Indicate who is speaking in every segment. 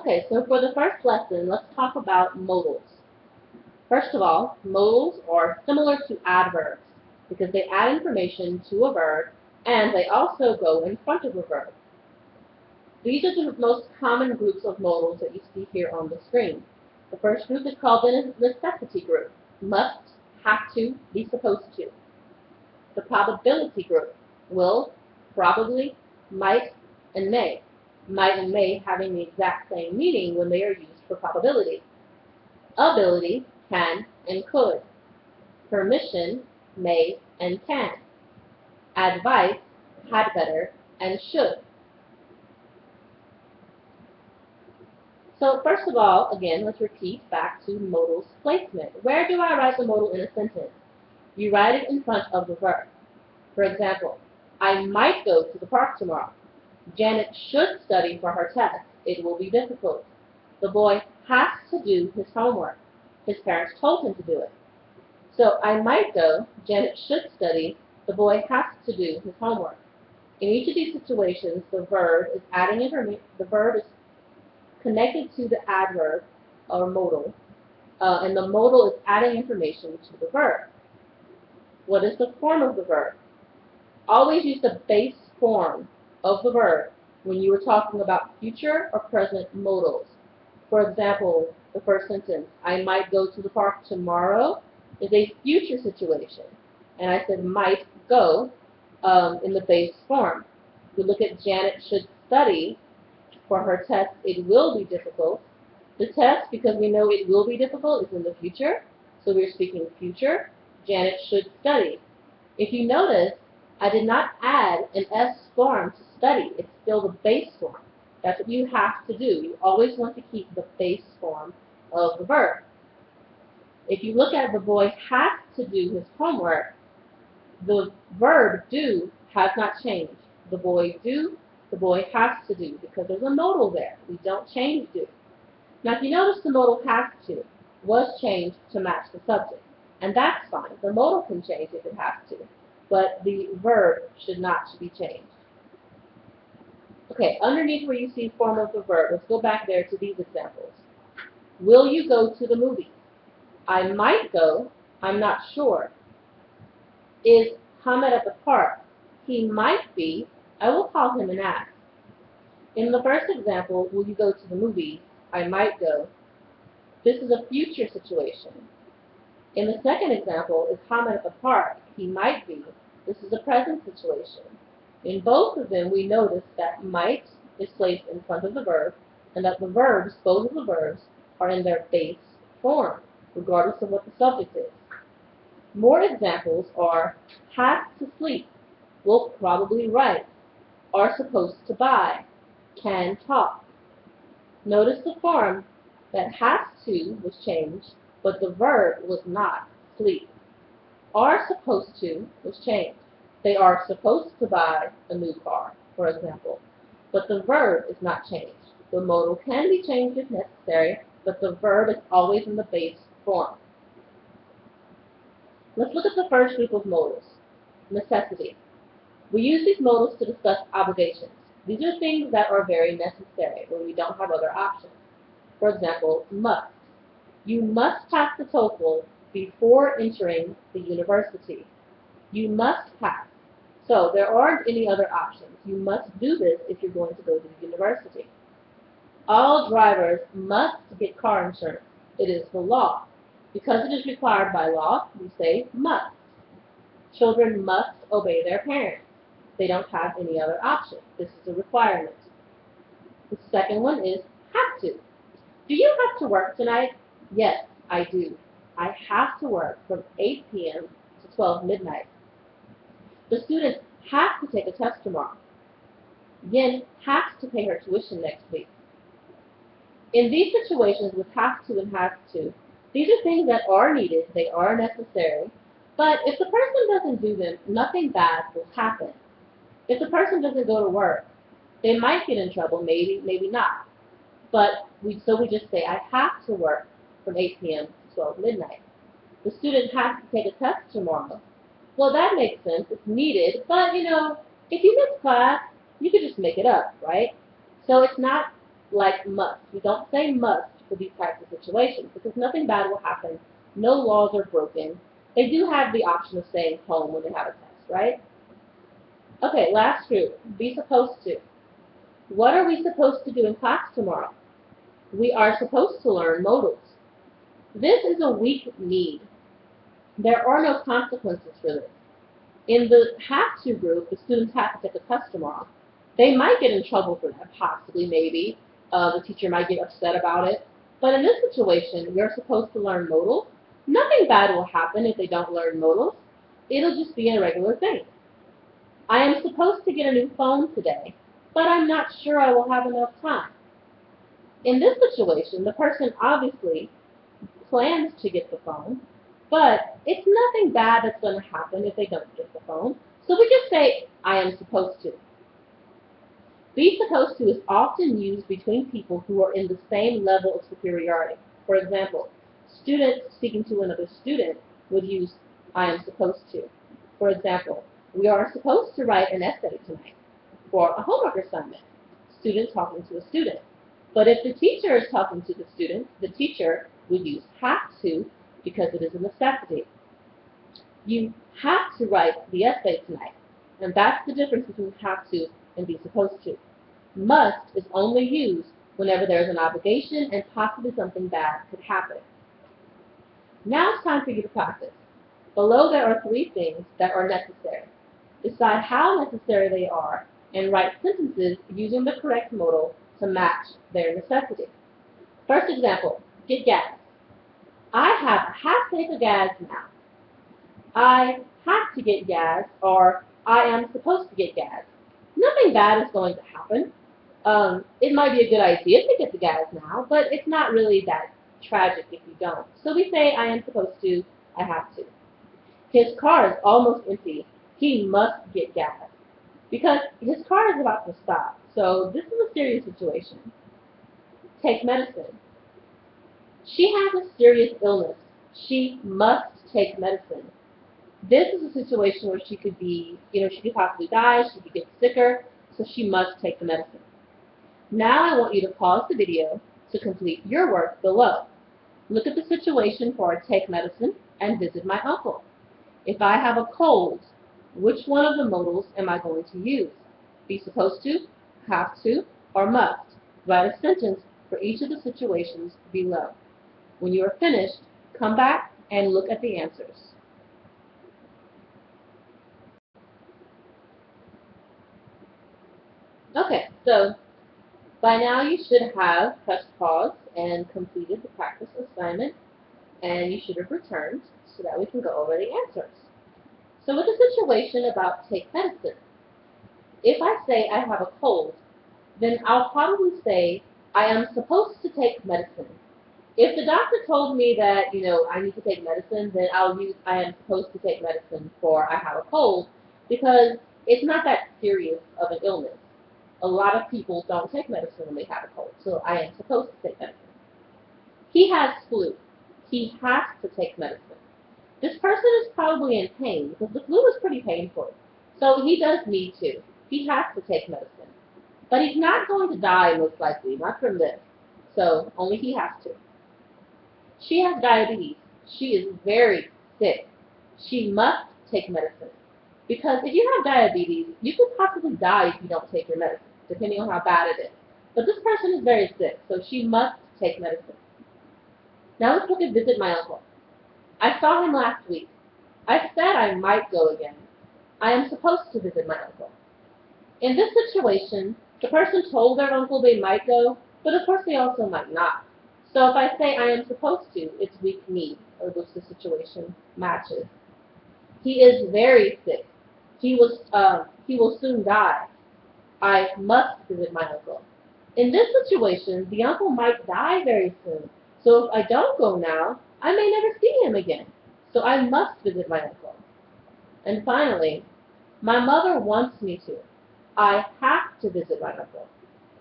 Speaker 1: Okay, so for the first lesson, let's talk about modals. First of all, modals are similar to adverbs because they add information to a verb and they also go in front of a verb. These are the most common groups of modals that you see here on the screen. The first group is called the necessity group. Must, have to, be supposed to. The probability group. Will, probably, might, and may. Might and may having the exact same meaning when they are used for probability. Ability, can, and could. Permission, may, and can. Advice, had better, and should. So first of all, again, let's repeat back to modals placement. Where do I write the modal in a sentence? You write it in front of the verb. For example, I might go to the park tomorrow. Janet should study for her test. It will be difficult. The boy has to do his homework. His parents told him to do it. So I might go, Janet should study, the boy has to do his homework. In each of these situations, the verb is adding information. The verb is connected to the adverb or modal, and the modal is adding information to the verb. What is the form of the verb? Always use the base form of the verb when you are talking about future or present modals. For example, the first sentence, I might go to the park tomorrow, is a future situation. And I said might go in the base form. We look at Janet should study for her test. It will be difficult. The test, because we know it will be difficult, is in the future. So we're speaking future. Janet should study. If you notice, I did not add an S form to study. It's still the base form. That's what you have to do. You always want to keep the base form of the verb. If you look at the boy has to do his homework, the verb do has not changed. The boy do, the boy has to do, because there's a modal there. We don't change do. Now if you notice the modal has to was changed to match the subject. And that's fine. The modal can change if it has to. But the verb should not be changed. Okay, underneath where you see form of the verb, let's go back there to these examples. Will you go to the movies? I might go, I'm not sure. Is Hamid at the park? He might be, I will call him and ask. In the first example, will you go to the movies? I might go. This is a future situation. In the second example, is Hamid at the park? He might be. This is a present situation. In both of them, we notice that might is placed in front of the verb, and that the verbs, both of the verbs, are in their base form, regardless of what the subject is. More examples are has to sleep, will probably write, are supposed to buy, can talk. Notice the form that has to was changed, but the verb was not, sleep. Are supposed to was changed. They are supposed to buy a new car, for example, but the verb is not changed. The modal can be changed if necessary, but the verb is always in the base form. Let's look at the first group of modals, necessity. We use these modals to discuss obligations. These are things that are very necessary when we don't have other options. For example, must. You must pass the TOEFL before entering the university. You must pass. So there aren't any other options. You must do this if you're going to go to the university. All drivers must get car insurance. It is the law. Because it is required by law, we say must. Children must obey their parents. They don't have any other option. This is a requirement. The second one is have to. Do you have to work tonight? Yes, I do. I have to work from 8 p.m. to 12 midnight. The student has to take a test tomorrow. Yen has to pay her tuition next week. In these situations with have to and have to, these are things that are needed, they are necessary, but if the person doesn't do them, nothing bad will happen. If the person doesn't go to work, they might get in trouble, maybe, maybe not. But so we just say, I have to work from 8 p.m. to 12 midnight. The student has to take a test tomorrow. Well, that makes sense. It's needed. But, if you miss class, you could just make it up, right? So it's not like must. We don't say must for these types of situations because nothing bad will happen. No laws are broken. They do have the option of staying home when they have a test, right? Okay, last group. Be supposed to. What are we supposed to do in class tomorrow? We are supposed to learn modals. This is a weak need. There are no consequences for this. In the have to group, the students have to take a test tomorrow. They might get in trouble for that, possibly, maybe. The teacher might get upset about it. But in this situation, you're supposed to learn modals. Nothing bad will happen if they don't learn modals. It'll just be a regular thing. I am supposed to get a new phone today, but I'm not sure I will have enough time. In this situation, the person obviously plans to get the phone, but it's nothing bad that's going to happen if they don't get the phone. So we just say, I am supposed to. Be supposed to is often used between people who are in the same level of superiority. For example, students speaking to another student would use I am supposed to. For example, we are supposed to write an essay tonight for a homework assignment. Student talking to a student. But if the teacher is talking to the student, the teacher would use have to because it is a necessity. You have to write the essay tonight. And that's the difference between have to and be supposed to. Must is only used whenever there is an obligation and possibly something bad could happen. Now it's time for you to practice. Below there are 3 things that are necessary. Decide how necessary they are and write sentences using the correct modal to match their necessity. First example, get gas. I have a half tank of gas now. I have to get gas, or I am supposed to get gas. Nothing bad is going to happen. It might be a good idea to get the gas now, but it's not really that tragic if you don't. So we say, I am supposed to, I have to. His car is almost empty. He must get gas. Because his car is about to stop. So this is a serious situation. Take medicine. She has a serious illness. She must take medicine. This is a situation where she could be, she could possibly die, she could get sicker, so she must take the medicine. Now I want you to pause the video to complete your work below. Look at the situation for take medicine and visit my uncle. If I have a cold, which one of the modals am I going to use? Be supposed to, have to, or must? Write a sentence for each of the situations below. When you are finished, come back and look at the answers. Okay, so by now you should have pressed pause and completed the practice assignment, and you should have returned so that we can go over the answers. So with the situation about take medicine, if I say I have a cold, then I'll probably say I am supposed to take medicine. If the doctor told me that, I need to take medicine, then I'll use I am supposed to take medicine for I have a cold because it's not that serious of an illness. A lot of people don't take medicine when they have a cold, so I am supposed to take medicine. He has flu. He has to take medicine. This person is probably in pain because the flu is pretty painful. So he does need to. He has to take medicine. But he's not going to die, most likely, not from this. So only he has to. She has diabetes. She is very sick. She must take medicine. Because if you have diabetes, you could possibly die if you don't take your medicine, depending on how bad it is. But this person is very sick, so she must take medicine. Now let's look at visit my uncle. I saw him last week. I said I might go again. I am supposed to visit my uncle. In this situation, the person told their uncle they might go, but of course they also might not. So if I say I am supposed to, it's weak need, or which the situation matches. He is very sick. He will soon die. I must visit my uncle. In this situation, the uncle might die very soon. So if I don't go now, I may never see him again. So I must visit my uncle. And finally, my mother wants me to. I have to visit my uncle.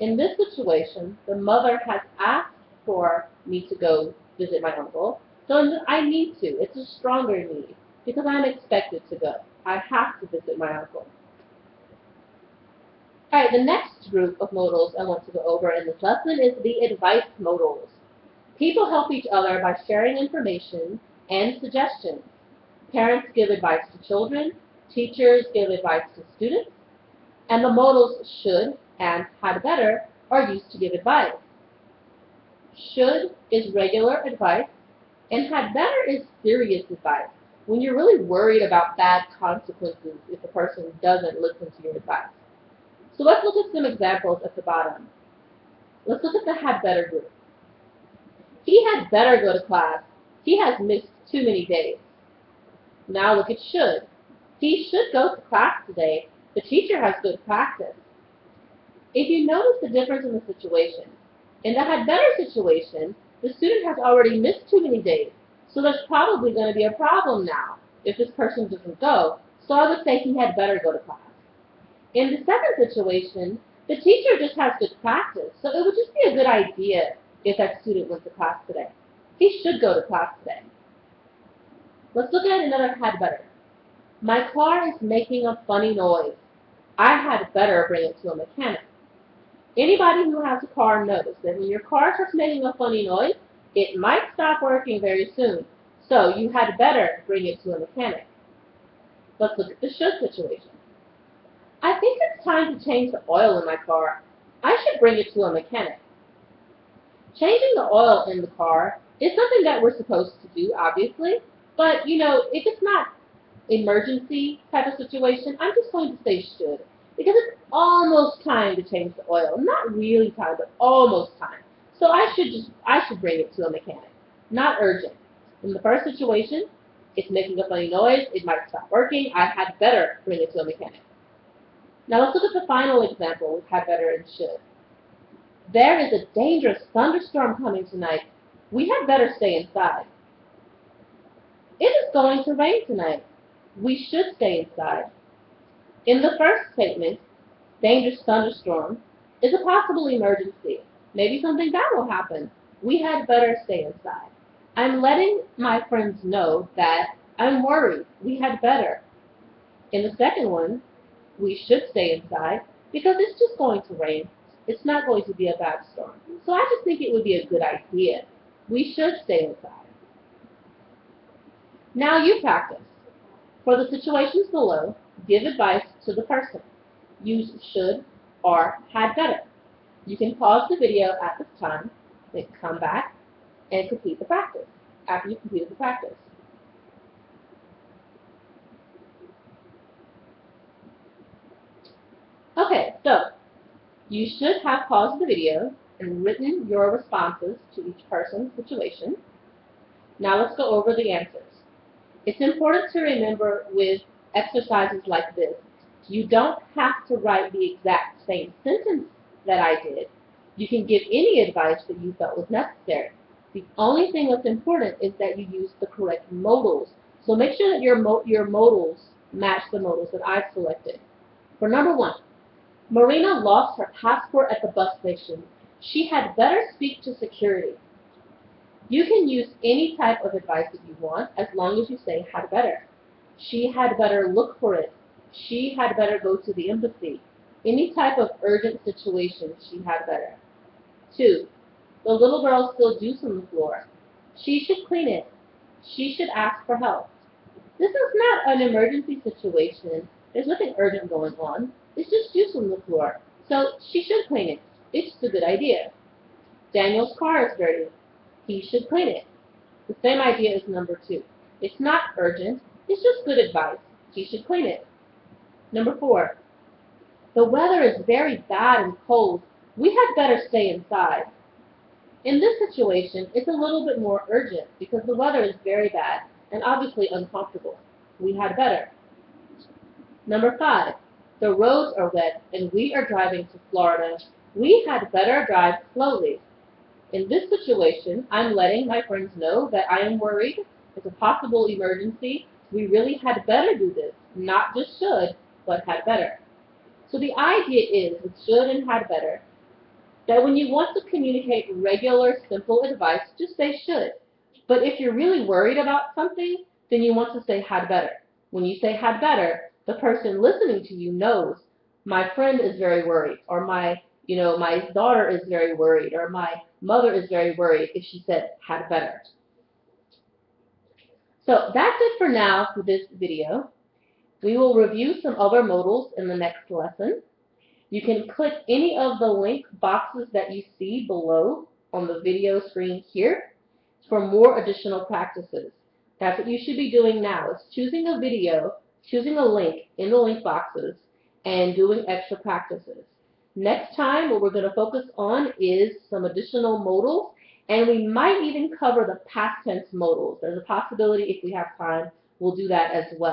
Speaker 1: In this situation, the mother has asked for me to go visit my uncle, so I need to. It's a stronger need because I'm expected to go. I have to visit my uncle. All right, the next group of modals I want to go over in this lesson is the advice modals. People help each other by sharing information and suggestions. Parents give advice to children, teachers give advice to students, and the modals should and had better are used to give advice. Should is regular advice, and had better is serious advice, when you're really worried about bad consequences if the person doesn't listen to your advice. So let's look at some examples at the bottom. Let's look at the had better group. He had better go to class. He has missed too many days. Now look at should. He should go to class today. The teacher has good practice. If you notice the difference in the situation, in the had better situation, the student has already missed too many days, so there's probably going to be a problem now if this person doesn't go, so I would say he had better go to class. In the second situation, the teacher just has good practice, so it would just be a good idea if that student went to class today. He should go to class today. Let's look at another had better. My car is making a funny noise. I had better bring it to a mechanic. Anybody who has a car knows that when your car starts making a funny noise, it might stop working very soon. So you had better bring it to a mechanic. Let's look at the should situation. I think it's time to change the oil in my car. I should bring it to a mechanic. Changing the oil in the car is something that we're supposed to do, obviously, but if it's not emergency type of situation, I'm just going to say should, because it's almost time to change the oil. Not really time, but almost time. So I should bring it to a mechanic. Not urgent. In the first situation, it's making a funny noise, it might stop working, I had better bring it to a mechanic. Now let's look at the final example with had better and should. There is a dangerous thunderstorm coming tonight. We had better stay inside. It is going to rain tonight. We should stay inside. In the first statement, dangerous thunderstorm is a possible emergency. Maybe something bad will happen. We had better stay inside. I'm letting my friends know that I'm worried. We had better. In the second one, we should stay inside because it's just going to rain. It's not going to be a bad storm. So I just think it would be a good idea. We should stay inside. Now you practice. For the situations below, give advice to the person. Use should or had better. You can pause the video at this time, then come back and complete the practice after you've completed the practice. Okay, so you should have paused the video and written your responses to each person's situation. Now let's go over the answers. It's important to remember with exercises like this, you don't have to write the exact same sentence that I did. You can give any advice that you felt was necessary. The only thing that's important is that you use the correct modals. So make sure that your modals match the modals that I've selected. For number one, Marina lost her passport at the bus station. She had better speak to security. You can use any type of advice that you want as long as you say had better. She had better look for it. She had better go to the embassy. Any type of urgent situation, she had better. 2. The little girl spilled juice on the floor. She should clean it. She should ask for help. This is not an emergency situation. There's nothing urgent going on. It's just juice on the floor. So she should clean it. It's a good idea. Daniel's car is dirty. He should clean it. The same idea as number 2. It's not urgent. It's just good advice. He should clean it. Number 4. The weather is very bad and cold. We had better stay inside. In this situation, it's a little bit more urgent because the weather is very bad and obviously uncomfortable. We had better. Number 5. The roads are wet and we are driving to Florida. We had better drive slowly. In this situation, I'm letting my friends know that I am worried. It's a possible emergency. We really had better do this. Not just should, but had better. So the idea is with should and had better that when you want to communicate regular, simple advice, just say should. But if you're really worried about something, then you want to say had better. When you say had better, the person listening to you knows My friend is very worried, or my daughter is very worried, or my mother is very worried if she said had better. So that's it for now for this video. We will review some other modals in the next lesson. You can click any of the link boxes that you see below on the video screen here for more additional practices. That's what you should be doing now, is choosing a video, choosing a link in the link boxes, and doing extra practices. Next time, what we're going to focus on is some additional modals, and we might even cover the past tense modals. There's a possibility, if we have time, we'll do that as well.